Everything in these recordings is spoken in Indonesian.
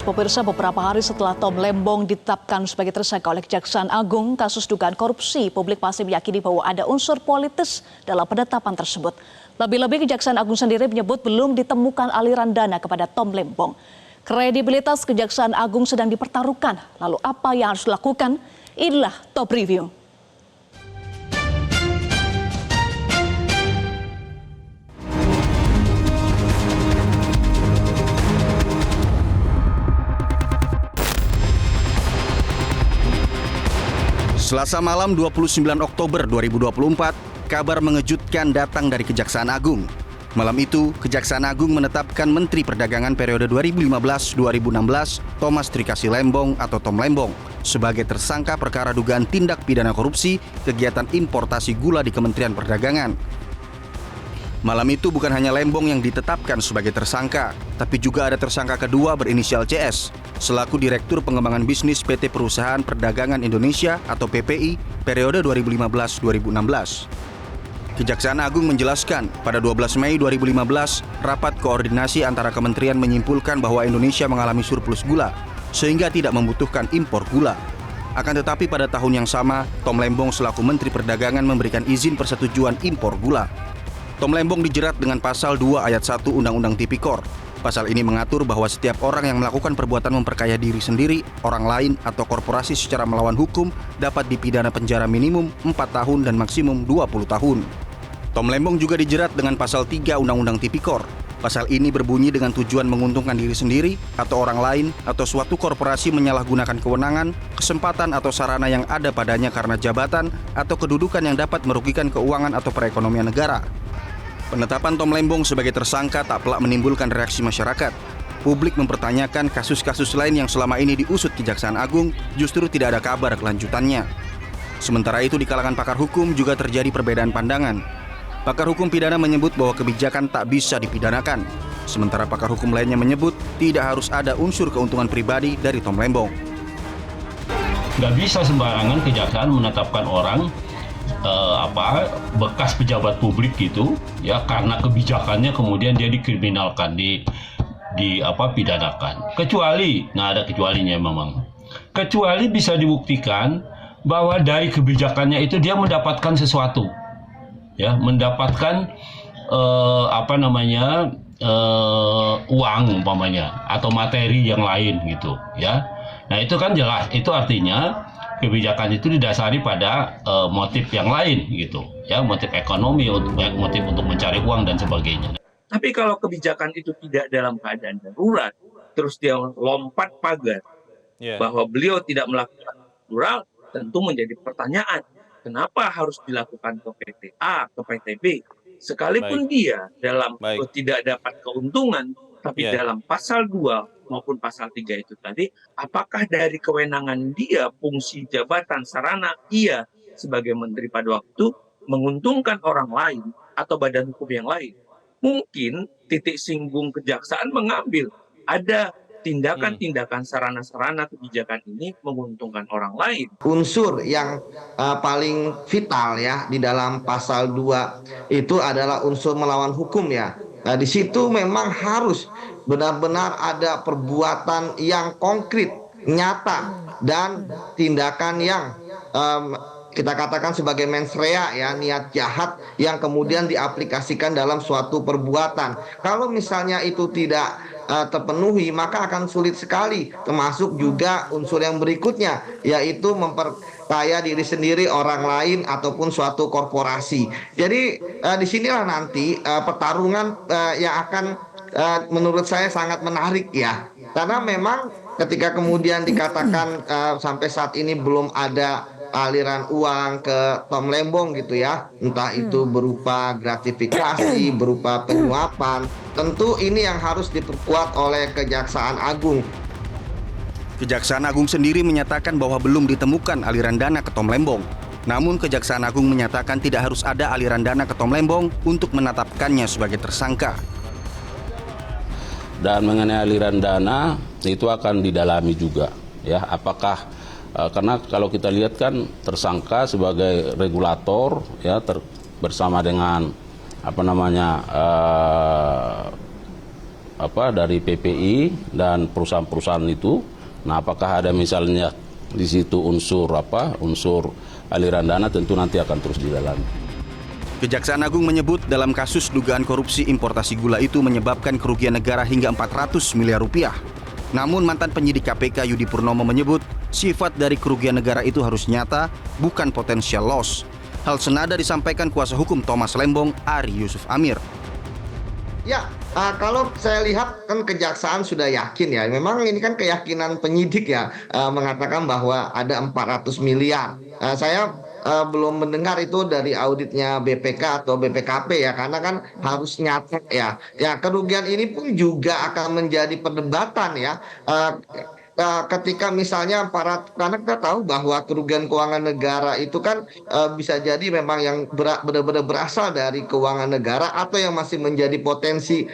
pemirsa, beberapa hari setelah Tom Lembong ditetapkan sebagai tersangka oleh Kejaksaan Agung kasus dugaan korupsi, publik masih meyakini bahwa ada unsur politis dalam penetapan tersebut. Lebih-lebih Kejaksaan Agung sendiri menyebut belum ditemukan aliran dana kepada Tom Lembong. Kredibilitas Kejaksaan Agung sedang dipertaruhkan. Lalu apa yang harus dilakukan? Inilah Top Review. Selasa malam 29 Oktober 2024, kabar mengejutkan datang dari Kejaksaan Agung. Malam itu, Kejaksaan Agung menetapkan Menteri Perdagangan periode 2015-2016, Thomas Trikasih Lembong atau Tom Lembong, sebagai tersangka perkara dugaan tindak pidana korupsi kegiatan importasi gula di Kementerian Perdagangan. Malam itu bukan hanya Lembong yang ditetapkan sebagai tersangka, tapi juga ada tersangka kedua berinisial CS, selaku Direktur Pengembangan Bisnis PT Perusahaan Perdagangan Indonesia atau PPI periode 2015-2016. Kejaksaan Agung menjelaskan, pada 12 Mei 2015, rapat koordinasi antara kementerian menyimpulkan bahwa Indonesia mengalami surplus gula, sehingga tidak membutuhkan impor gula. Akan tetapi pada tahun yang sama, Tom Lembong selaku Menteri Perdagangan memberikan izin persetujuan impor gula. Tom Lembong dijerat dengan pasal 2 ayat 1 Undang-Undang Tipikor. Pasal ini mengatur bahwa setiap orang yang melakukan perbuatan memperkaya diri sendiri, orang lain, atau korporasi secara melawan hukum dapat dipidana penjara minimum 4 tahun dan maksimum 20 tahun. Tom Lembong juga dijerat dengan pasal 3 Undang-Undang Tipikor. Pasal ini berbunyi dengan tujuan menguntungkan diri sendiri atau orang lain atau suatu korporasi menyalahgunakan kewenangan, kesempatan atau sarana yang ada padanya karena jabatan atau kedudukan yang dapat merugikan keuangan atau perekonomian negara. Penetapan Tom Lembong sebagai tersangka tak pelak menimbulkan reaksi masyarakat. Publik mempertanyakan kasus-kasus lain yang selama ini diusut Kejaksaan Agung justru tidak ada kabar kelanjutannya. Sementara itu di kalangan pakar hukum juga terjadi perbedaan pandangan. Pakar hukum pidana menyebut bahwa kebijakan tak bisa dipidanakan. Sementara pakar hukum lainnya menyebut tidak harus ada unsur keuntungan pribadi dari Tom Lembong. Nggak bisa sembarangan kejaksaan menetapkan orang bekas pejabat publik gitu ya karena kebijakannya kemudian dia dikriminalkan, pidanakan. Kecuali, ada kecualinya memang. Kecuali bisa dibuktikan bahwa dari kebijakannya itu dia mendapatkan sesuatu. Ya, mendapatkan uang umpamanya atau materi yang lain gitu ya. Nah, itu kan jelas, itu artinya kebijakan itu didasari pada motif yang lain gitu ya, motif ekonomi, motif untuk mencari uang dan sebagainya. Tapi kalau kebijakan itu tidak dalam keadaan darurat, terus dia lompat pagar bahwa beliau tidak melakukan darurat, tentu menjadi pertanyaan, kenapa harus dilakukan ke PT A, ke PT B, sekalipun dia dalam tidak dapat keuntungan, tapi dalam pasal 2 maupun pasal 3 itu tadi, apakah dari kewenangan dia, fungsi jabatan, sarana, ia sebagai menteri pada waktu menguntungkan orang lain atau badan hukum yang lain. Mungkin titik singgung kejaksaan mengambil ada tindakan-tindakan sarana-sarana kebijakan ini menguntungkan orang lain. Unsur yang paling vital ya di dalam pasal 2 itu adalah unsur melawan hukum ya. Nah, di situ memang harus benar-benar ada perbuatan yang konkret, nyata, dan tindakan yang kita katakan sebagai mens rea ya, niat jahat yang kemudian diaplikasikan dalam suatu perbuatan. Kalau misalnya itu tidak terpenuhi, maka akan sulit sekali. Termasuk juga unsur yang berikutnya, yaitu memperkaya diri sendiri, orang lain, ataupun suatu korporasi. Jadi disinilah nanti pertarungan yang akan menurut saya sangat menarik ya. Karena memang ketika kemudian dikatakan sampai saat ini belum ada aliran uang ke Tom Lembong gitu ya, entah itu berupa gratifikasi, berupa penyuapan, tentu ini yang harus diperkuat oleh Kejaksaan Agung. Kejaksaan Agung sendiri menyatakan bahwa belum ditemukan aliran dana ke Tom Lembong. Namun Kejaksaan Agung menyatakan tidak harus ada aliran dana ke Tom Lembong untuk menetapkannya sebagai tersangka. Dan mengenai aliran dana itu akan didalami juga ya, apakah karena kalau kita lihat kan tersangka sebagai regulator ya bersama dengan dari PPI dan perusahaan-perusahaan itu. Nah, apakah ada misalnya di situ unsur aliran dana, tentu nanti akan terus didalami. Kejaksaan Agung menyebut dalam kasus dugaan korupsi importasi gula itu menyebabkan kerugian negara hingga 400 miliar rupiah. Namun mantan penyidik KPK Yudi Purnomo menyebut sifat dari kerugian negara itu harus nyata, bukan potensial loss. Hal senada disampaikan kuasa hukum Thomas Lembong, Ari Yusuf Amir. Ya, kalau saya lihat kan kejaksaan sudah yakin ya, memang ini kan keyakinan penyidik ya, mengatakan bahwa ada 400 miliar. Saya belum mendengar itu dari auditnya BPK atau BPKP ya, karena kan harus nyata ya. Ya, kerugian ini pun juga akan menjadi perdebatan ya. Ketika misalnya karena kita tahu bahwa kerugian keuangan negara itu kan bisa jadi memang yang benar-benar berasal dari keuangan negara atau yang masih menjadi potensi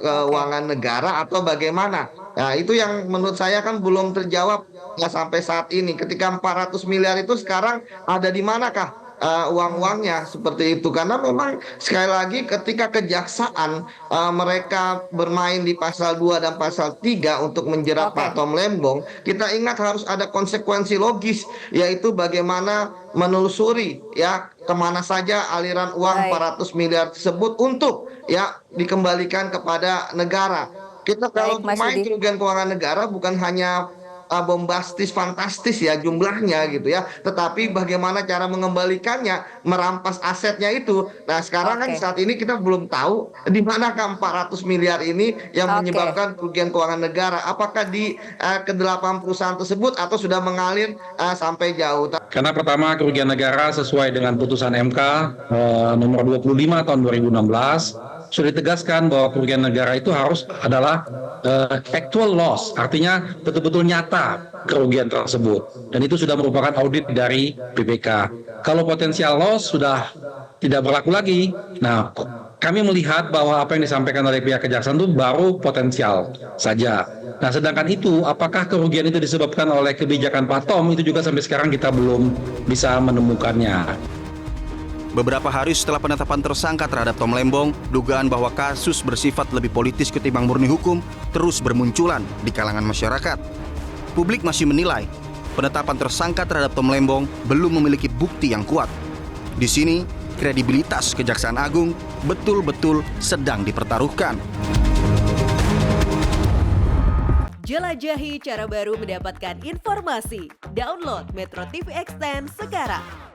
keuangan negara atau bagaimana. Nah, itu yang menurut saya kan belum terjawab sampai saat ini. Ketika 400 miliar itu sekarang ada di manakah uang-uangnya seperti itu, karena memang sekali lagi ketika kejaksaan mereka bermain di pasal 2 dan pasal 3 untuk menjerat Pak Tom Lembong, kita ingat harus ada konsekuensi logis, yaitu bagaimana menelusuri ya kemana saja aliran uang 400 miliar tersebut untuk ya dikembalikan kepada negara. Kita kalau main kerugian keuangan negara bukan hanya bombastis fantastis ya jumlahnya gitu ya, tetapi bagaimana cara mengembalikannya, merampas asetnya itu. Nah, sekarang kan saat ini kita belum tahu di manakah 400 miliar ini yang menyebabkan kerugian keuangan negara, apakah di ke-8 perusahaan tersebut atau sudah mengalir sampai jauh. Karena pertama, kerugian negara sesuai dengan putusan MK nomor 25 tahun 2016 sudah ditegaskan bahwa kerugian negara itu harus adalah actual loss, artinya betul-betul nyata kerugian tersebut, dan itu sudah merupakan audit dari BPK. Kalau potensial loss sudah tidak berlaku lagi. Nah, kami melihat bahwa apa yang disampaikan oleh pihak kejaksaan itu baru potensial saja. Nah, sedangkan itu apakah kerugian itu disebabkan oleh kebijakan Pak Tom, itu juga sampai sekarang kita belum bisa menemukannya. Beberapa hari setelah penetapan tersangka terhadap Tom Lembong, dugaan bahwa kasus bersifat lebih politis ketimbang murni hukum terus bermunculan di kalangan masyarakat. Publik masih menilai penetapan tersangka terhadap Tom Lembong belum memiliki bukti yang kuat. Di sini, kredibilitas Kejaksaan Agung betul-betul sedang dipertaruhkan. Jelajahi cara baru mendapatkan informasi. Download Metro TV Extend sekarang.